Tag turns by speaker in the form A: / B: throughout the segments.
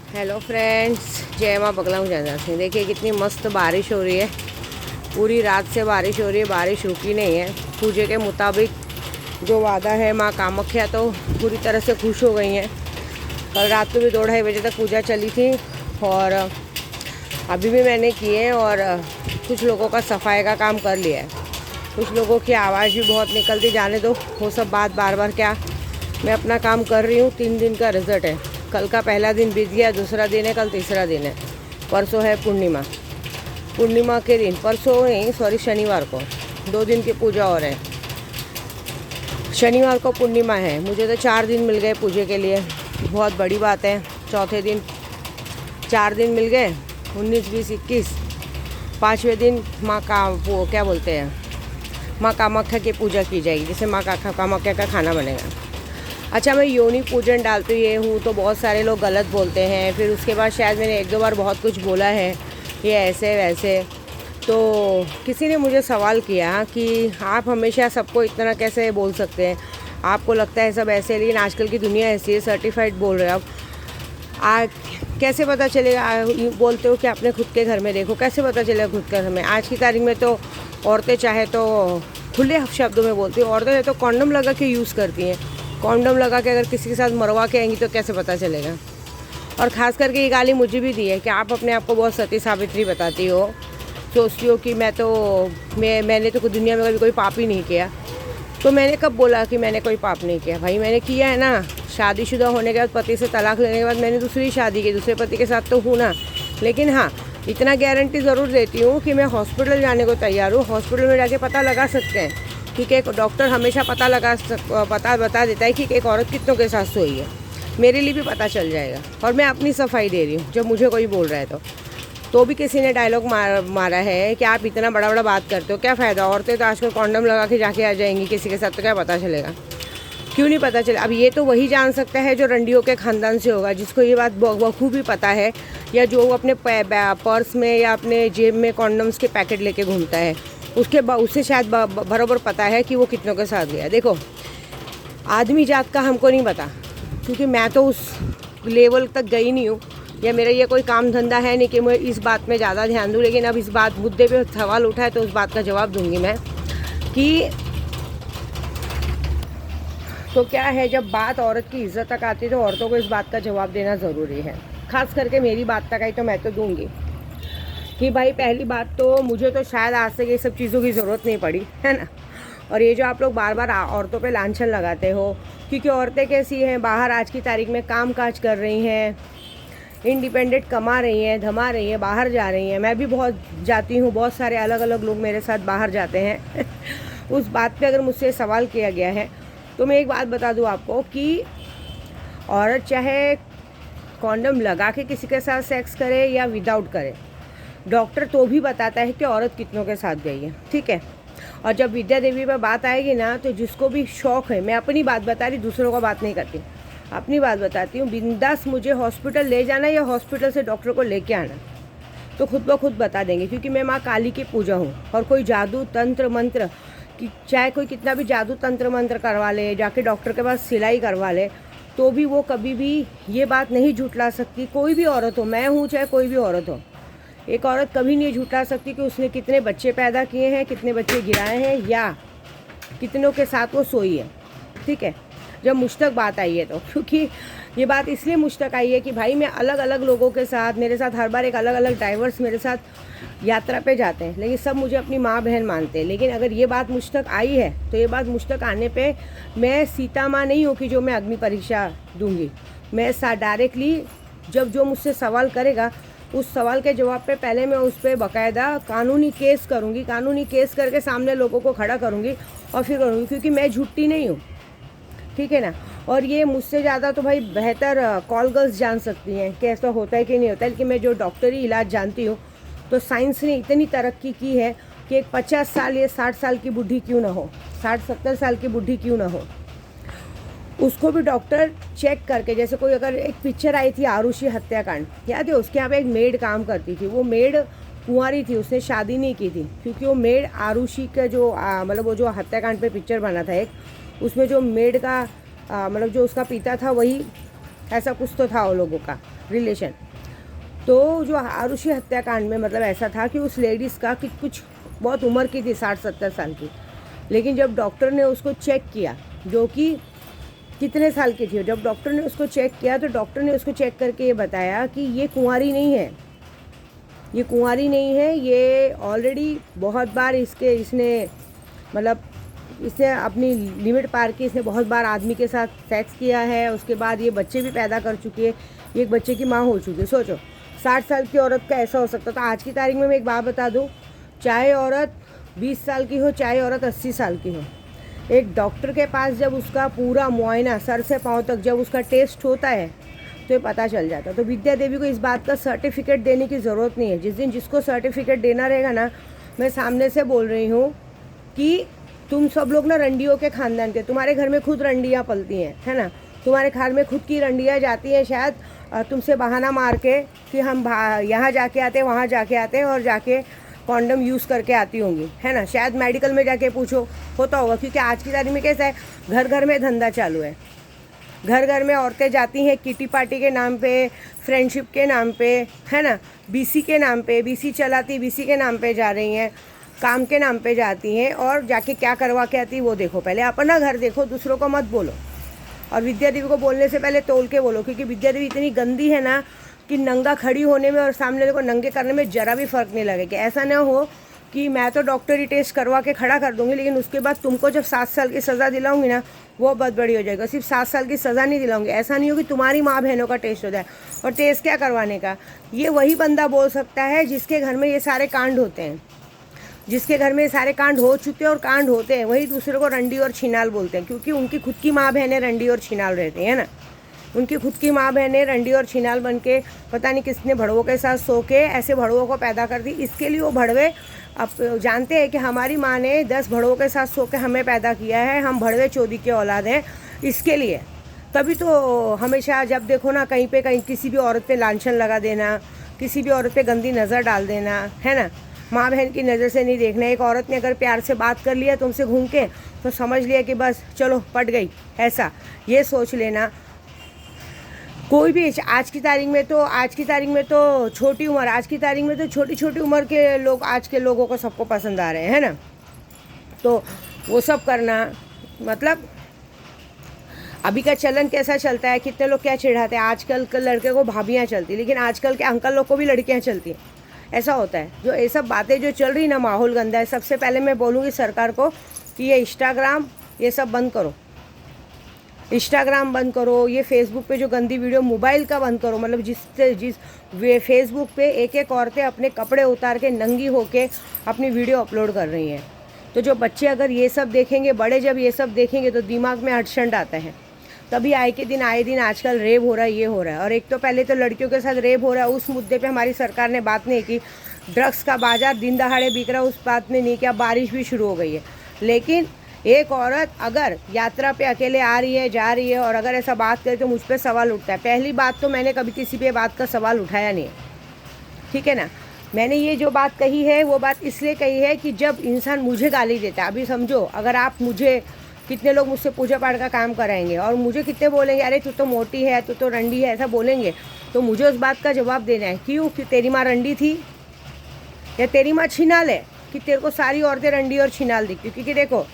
A: Hello friends, जय माँ बगला जयंदा सिंह। देखिए कितनी मस्त बारिश हो रही है। पूरी रात से बारिश हो रही है, बारिश रुकी नहीं है। पूजे के मुताबिक जो वादा है, माँ कामाख्या तो पूरी तरह से खुश हो गई हैं। कल रात को भी 2-2:30 बजे तक पूजा चली थी और अभी भी मैंने किए और कुछ लोगों का सफाई का काम कर लिया है। कुछ लोगों की आवाज़ भी बहुत निकलती, जाने दो वो सब बात बार बार क्या। मैं अपना काम कर रही हूँ। 3 दिन का रिजल्ट है। कल का पहला दिन बीत गया, दूसरा दिन है, कल तीसरा दिन है। परसों है पूर्णिमा। पूर्णिमा के दिन, परसों नहीं सॉरी, शनिवार को 2 दिन की पूजा और है। शनिवार को पूर्णिमा है। मुझे तो 4 दिन मिल गए पूजे के लिए, बहुत बड़ी बात है। चौथे दिन 4 दिन मिल गए, 19, 20, 21। 5वें दिन माँ का वो क्या बोलते हैं, माँ कामाख्या की पूजा की जाएगी, जैसे माँ कामाख्या का खाना बनेगा। अच्छा, मैं योनि पूजन डालती ये हूँ तो बहुत सारे लोग गलत बोलते हैं। फिर उसके बाद शायद मैंने 1-2 बार बहुत कुछ बोला है, ये ऐसे वैसे। तो किसी ने मुझे सवाल किया कि आप हमेशा सबको इतना कैसे बोल सकते हैं, आपको लगता है सब ऐसे, लेकिन आजकल की दुनिया ऐसी है, सर्टिफाइड बोल रहे हो आप। कैसे पता चलेगा? बोलते हो कि आपने खुद के घर में देखो, कैसे पता चलेगा खुद के घर में? आज की तारीख में तो औरतें चाहे तो खुले शब्दों में बोलती हैं, औरतें तो कॉन्डम लगा के यूज़ करती हैं। कॉन्डम लगा के अगर किसी के साथ मरवा के आएंगी तो कैसे पता चलेगा? और ख़ास करके ये गाली मुझे भी दी है कि आप अपने आप को बहुत सती सावित्री बताती हो, सोचती हो कि मैंने तो दुनिया में कभी कोई पाप ही नहीं किया। तो मैंने कब बोला कि मैंने कोई पाप नहीं किया? भाई मैंने किया है ना। शादीशुदा होने के बाद, पति से तलाक लेने के बाद मैंने दूसरी शादी की, दूसरे पति के साथ तो हूँ ना। लेकिन हाँ, इतना गारंटी ज़रूर देती हूँ कि मैं हॉस्पिटल जाने को तैयार हूँ। हॉस्पिटल में जाके पता लगा सकते हैं, ठीक है। एक डॉक्टर हमेशा बता देता है कि एक औरत कितनों के साथ सोई है। मेरे लिए भी पता चल जाएगा। और मैं अपनी सफाई दे रही हूँ। जब मुझे कोई बोल रहा है तो भी किसी ने डायलॉग मारा है कि आप इतना बड़ा बड़ा बात करते हो, क्या फ़ायदा? औरतें तो आजकल कॉन्डम लगा के जाके आ जाएंगी किसी के साथ, तो क्या पता चलेगा? क्यों नहीं पता चले? अब ये तो वही जान सकता है जो रंडियों के ख़ानदान से होगा, जिसको ये बात बखूबी पता है, या जो अपने पर्स में या अपने जेब में कॉन्डम्स के पैकेट लेके घूमता है। उससे शायद बराबर पता है कि वो कितनों के साथ गया। देखो, आदमी जात का हमको नहीं पता, क्योंकि मैं तो उस लेवल तक गई नहीं हूँ, या मेरा ये कोई काम धंधा है नहीं कि मैं इस बात में ज़्यादा ध्यान दूँ। लेकिन अब इस मुद्दे पे सवाल उठा है तो उस बात का जवाब दूंगी मैं कि तो क्या है, जब बात औरत की इज्जत तक आती है तो औरतों को इस बात का जवाब देना ज़रूरी है। ख़ास करके मेरी बात तक आई तो मैं तो दूंगी कि भाई पहली बात तो मुझे तो शायद आज तक ये सब चीज़ों की ज़रूरत नहीं पड़ी है ना। और ये जो आप लोग बार बार औरतों पे लांछन लगाते हो, क्योंकि औरतें कैसी हैं, बाहर आज की तारीख में काम काज कर रही हैं, इंडिपेंडेंट कमा रही हैं, धमा रही हैं, बाहर जा रही हैं। मैं भी बहुत जाती हूँ, बहुत सारे अलग अलग लोग मेरे साथ बाहर जाते हैं उस बात पे अगर मुझसे सवाल किया गया है तो मैं एक बात बता दूँ आपको कि औरत चाहे कॉन्डम लगा के किसी के साथ सेक्स करे या विदाउट करे, डॉक्टर तो भी बताता है कि औरत कितनों के साथ गई है, ठीक है। और जब विद्या देवी पर बात आएगी ना, तो जिसको भी शौक़ है, मैं अपनी बात बता रही, दूसरों का बात नहीं करती, अपनी बात बताती हूँ, बिंदास मुझे हॉस्पिटल ले जाना या हॉस्पिटल से डॉक्टर को लेके आना, तो खुद ब खुद बता देंगे। क्योंकि मैं माँ काली की पूजा हूँ। और कोई जादू तंत्र मंत्र, कि चाहे कोई कितना भी जादू तंत्र मंत्र करवा ले, जाके डॉक्टर के पास सिलाई करवा ले, तो भी वो कभी भी ये बात नहीं झुठला सकती। कोई भी औरत हो, मैं हूँ चाहे कोई भी औरत हो, एक औरत कभी नहीं झुठला सकती कि उसने कितने बच्चे पैदा किए हैं, कितने बच्चे गिराए हैं, या कितनों के साथ वो सोई है, ठीक है। जब मुझ तक बात आई है तो, क्योंकि ये बात इसलिए मुझ तक आई है कि भाई मैं अलग अलग लोगों के साथ, मेरे साथ हर बार एक अलग अलग ड्राइवर्स मेरे साथ यात्रा पे जाते हैं, लेकिन सब मुझे अपनी माँ बहन मानते हैं। लेकिन अगर ये बात मुझ तक आई है तो ये बात मुझ तक आने पे मैं सीता माँ नहीं हूँ कि जो मैं अग्नि परीक्षा दूंगी। मैं डायरेक्टली जब जो मुझसे सवाल करेगा, उस सवाल के जवाब पे पहले मैं उस पर बाकायदा कानूनी केस करूँगी, कानूनी केस करके सामने लोगों को खड़ा करूँगी और फिर करूँगी, क्योंकि मैं झूठी नहीं हूँ, ठीक है ना। और ये मुझसे ज़्यादा तो भाई बेहतर कॉल गर्ल्स जान सकती हैं कि ऐसा होता है कि नहीं होता है। लेकिन मैं जो डॉक्टरी इलाज जानती हूँ, तो साइंस ने इतनी तरक्की की है कि एक 50 साल या 60 साल की बुढ़ी क्यों ना हो, 60-70 साल की बुढ़ी क्यों ना हो, उसको भी डॉक्टर चेक करके, जैसे कोई अगर एक पिक्चर आई थी आरुषि हत्याकांड, याद है? उसके यहाँ पे एक मेड काम करती थी, वो मेड कुंवारी थी, उसने शादी नहीं की थी, क्योंकि वो मेड आरुषि का जो मतलब वो जो हत्याकांड पे पिक्चर बना था एक, उसमें जो मेड का मतलब जो उसका पिता था, वही ऐसा कुछ तो था वो लोगों का, रिलेशन। तो जो आरुषि हत्याकांड में मतलब ऐसा था कि उस लेडीज़ का कि कुछ बहुत उम्र की थी, 60-70 साल की, लेकिन जब डॉक्टर ने उसको चेक किया, जो कि कितने साल की थी, जब डॉक्टर ने उसको चेक किया तो डॉक्टर ने उसको चेक करके ये बताया कि ये कुंवारी नहीं है, ये कुंवारी नहीं है, ये ऑलरेडी बहुत बार इसने मतलब इसने अपनी लिमिट पार की, इसने बहुत बार आदमी के साथ सेक्स किया है, उसके बाद ये बच्चे भी पैदा कर चुकी है, ये एक बच्चे की माँ हो चुकी है। सोचो 60 साल की औरत का ऐसा हो सकता। तो आज की तारीख में मैं एक बात बता दूँ, चाहे औरत 20 साल की हो, चाहे औरत 80 साल की हो, एक डॉक्टर के पास जब उसका पूरा मुआयना सर से पाँव तक जब उसका टेस्ट होता है तो ये पता चल जाता है। तो विद्या देवी को इस बात का सर्टिफिकेट देने की ज़रूरत नहीं है। जिस दिन जिसको सर्टिफिकेट देना रहेगा ना, मैं सामने से बोल रही हूँ कि तुम सब लोग ना रंडियों के ख़ानदान के, तुम्हारे घर में खुद रंडियाँ पलती हैं, है ना, तुम्हारे घर में खुद की रंडियाँ जाती हैं, शायद तुमसे बहाना मार के कि हम यहाँ जाके आते, वहाँ जाके आते हैं और जाके कॉन्डम यूज़ करके आती होंगी, है ना। शायद मेडिकल में जाके पूछो, होता होगा, क्योंकि आज की तारीख में कैसा है, घर घर में धंधा चालू है। घर घर में औरतें जाती हैं किटी पार्टी के नाम पे, फ्रेंडशिप के नाम पे, है ना, बीसी के नाम पे, बीसी चलाती, बीसी के नाम पे जा रही हैं, काम के नाम पे जाती हैं और जाके क्या करवा के आती वो देखो। पहले अपना घर देखो, दूसरों को मत बोलो। और विद्या देवी को बोलने से पहले तोल के बोलो, क्योंकि विद्या देवी इतनी गंदी है ना कि नंगा खड़ी होने में और सामने को नंगे करने में ज़रा भी फ़र्क नहीं लगेगा। ऐसा ना हो कि मैं तो डॉक्टरी टेस्ट करवा के खड़ा कर दूंगी, लेकिन उसके बाद तुमको जब 7 साल की सज़ा दिलाऊंगी ना, वो बहुत बड़ी हो जाएगा। सिर्फ 7 साल की सज़ा नहीं दिलाऊंगी, ऐसा नहीं हो कि तुम्हारी माँ बहनों का टेस्ट हो जाए। और टेस्ट क्या करवाने का, ये वही बंदा बोल सकता है जिसके घर में ये सारे कांड होते हैं, जिसके घर में ये सारे कांड हो चुके हैं और कांड होते हैं, वही दूसरे को रंडी और छिनाल बोलते हैं, क्योंकि उनकी खुद की माँ बहनें रंडी और छिनाल रहती हैं ना। उनकी खुद की माँ बहनें रंडी और छिनाल बन के पता नहीं किसने भड़वों के साथ सो के ऐसे भड़वों को पैदा कर दी। इसके लिए वो भड़वे अब जानते हैं कि हमारी माँ ने 10 भड़वों के साथ सो के हमें पैदा किया है, हम भड़वे चोदी के औलाद हैं, इसके लिए। तभी तो हमेशा जब देखो ना, कहीं पे कहीं किसी भी औरत पे लांछन लगा देना, किसी भी औरत पे गंदी नज़र डाल देना, है ना, माँ बहन की नज़र से नहीं देखना। एक औरत ने अगर प्यार से बात कर लिया तुमसे घूम के, तो समझ लिया कि बस चलो पट गई, ऐसा ये सोच लेना। कोई भी आज की तारीख में तो छोटी उम्र, आज की तारीख में तो छोटी छोटी उम्र के लोग, आज के लोगों को सबको पसंद आ रहे हैं, है ना। तो वो सब करना मतलब अभी का चलन कैसा चलता है, कितने लोग क्या चिढ़ाते हैं, आजकल के लड़के को भाभियाँ चलती, लेकिन आजकल के अंकल लोग को भी लड़कियाँ चलती हैं, ऐसा होता है। जो ये सब बातें जो चल रही ना, माहौल गंदा है। सबसे पहले मैं बोलूँगी सरकार को कि ये इंस्टाग्राम ये सब बंद करो, इंस्टाग्राम बंद करो, ये फेसबुक पे जो गंदी वीडियो मोबाइल का बंद करो। मतलब जिस फेसबुक पे एक औरतें अपने कपड़े उतार के नंगी होके अपनी वीडियो अपलोड कर रही हैं, तो जो बच्चे अगर ये सब देखेंगे, बड़े जब ये सब देखेंगे तो दिमाग में हटशंड आता है। तभी आए दिन आजकल रेप हो रहा है, ये हो रहा है। और एक तो पहले तो लड़कियों के साथ रेप हो रहा है, उस मुद्दे पे हमारी सरकार ने बात नहीं की। ड्रग्स का बाजार दिन दहाड़े बिक रहा है, उस बात में नहीं किया। बारिश भी शुरू हो गई है, लेकिन एक औरत अगर यात्रा पे अकेले आ रही है, जा रही है, और अगर ऐसा बात करे तो मुझ पर सवाल उठता है। पहली बात तो मैंने कभी किसी पे बात का सवाल उठाया नहीं है, ठीक है ना। मैंने ये जो बात कही है वो बात इसलिए कही है कि जब इंसान मुझे गाली देता है, अभी समझो अगर आप मुझे, कितने लोग मुझसे पूजा पाठ का काम कराएंगे और मुझे कितने बोलेंगे अरे तू तो मोटी है, तू तो रंडी है, ऐसा बोलेंगे, तो मुझे उस बात का जवाब देना है। क्यों? कि तेरी माँ रंडी थी या तेरी माँ छिनाल है, कि तेरे को सारी औरतें रंडी और छिनाल दिखती। क्योंकि देखो,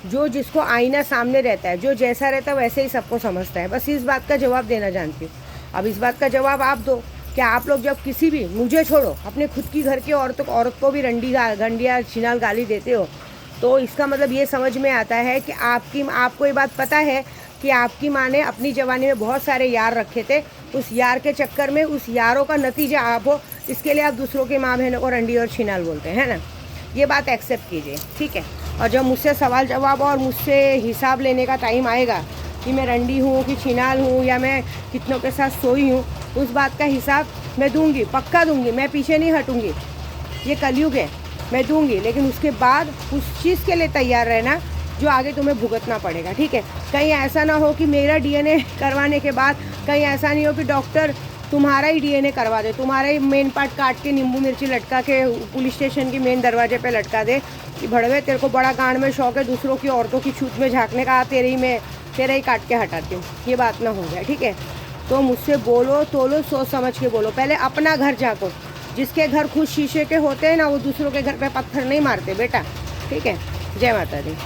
A: जो जिसको आईना सामने रहता है, जो जैसा रहता है वैसे ही सबको समझता है। बस इस बात का जवाब देना जानती हूँ। अब इस बात का जवाब आप दो, क्या आप लोग जब किसी भी, मुझे छोड़ो, अपने खुद की घर की औरत को भी रंडिया छिनाल गाली देते हो, तो इसका मतलब ये समझ में आता है कि आपको ये बात पता है कि आपकी माँ ने अपनी जवानी में बहुत सारे यार रखे थे, उस यार के चक्कर में उस यारों का नतीजा आप हो, इसके लिए आप दूसरों की माँ बहनों को रंडी और छिनाल बोलते हैं, है ना। ये बात एक्सेप्ट कीजिए, ठीक है। और जब मुझसे सवाल जवाब और मुझसे हिसाब लेने का टाइम आएगा कि मैं रंडी हूँ कि छिनाल हूँ या मैं कितनों के साथ सोई हूँ, उस बात का हिसाब मैं दूंगी, पक्का दूंगी, मैं पीछे नहीं हटूंगी। ये कलयुग है, मैं दूंगी, लेकिन उसके बाद उस चीज़ के लिए तैयार रहना जो आगे तुम्हें भुगतना पड़ेगा, ठीक है। कहीं ऐसा ना हो कि मेरा डीएनए करवाने के बाद, कहीं ऐसा नहीं हो कि डॉक्टर तुम्हारा ही डीएनए करवा दे, तुम्हारा ही मेन पार्ट काट के नींबू मिर्ची लटका के पुलिस स्टेशन की मेन दरवाजे पे लटका दे कि भड़वे तेरे को बड़ा गांड में शौक है दूसरों की औरतों की छूत में झांकने का, तेरा ही काट के हटाती हूँ। ये बात ना हो जाए, ठीक है। तो मुझसे बोलो तोलो सोच समझ के बोलो। पहले अपना घर झाँको। जिसके घर खुद शीशे के होते हैं ना, वो दूसरों के घर पे पत्थर नहीं मारते बेटा। ठीक है, जय माता दी।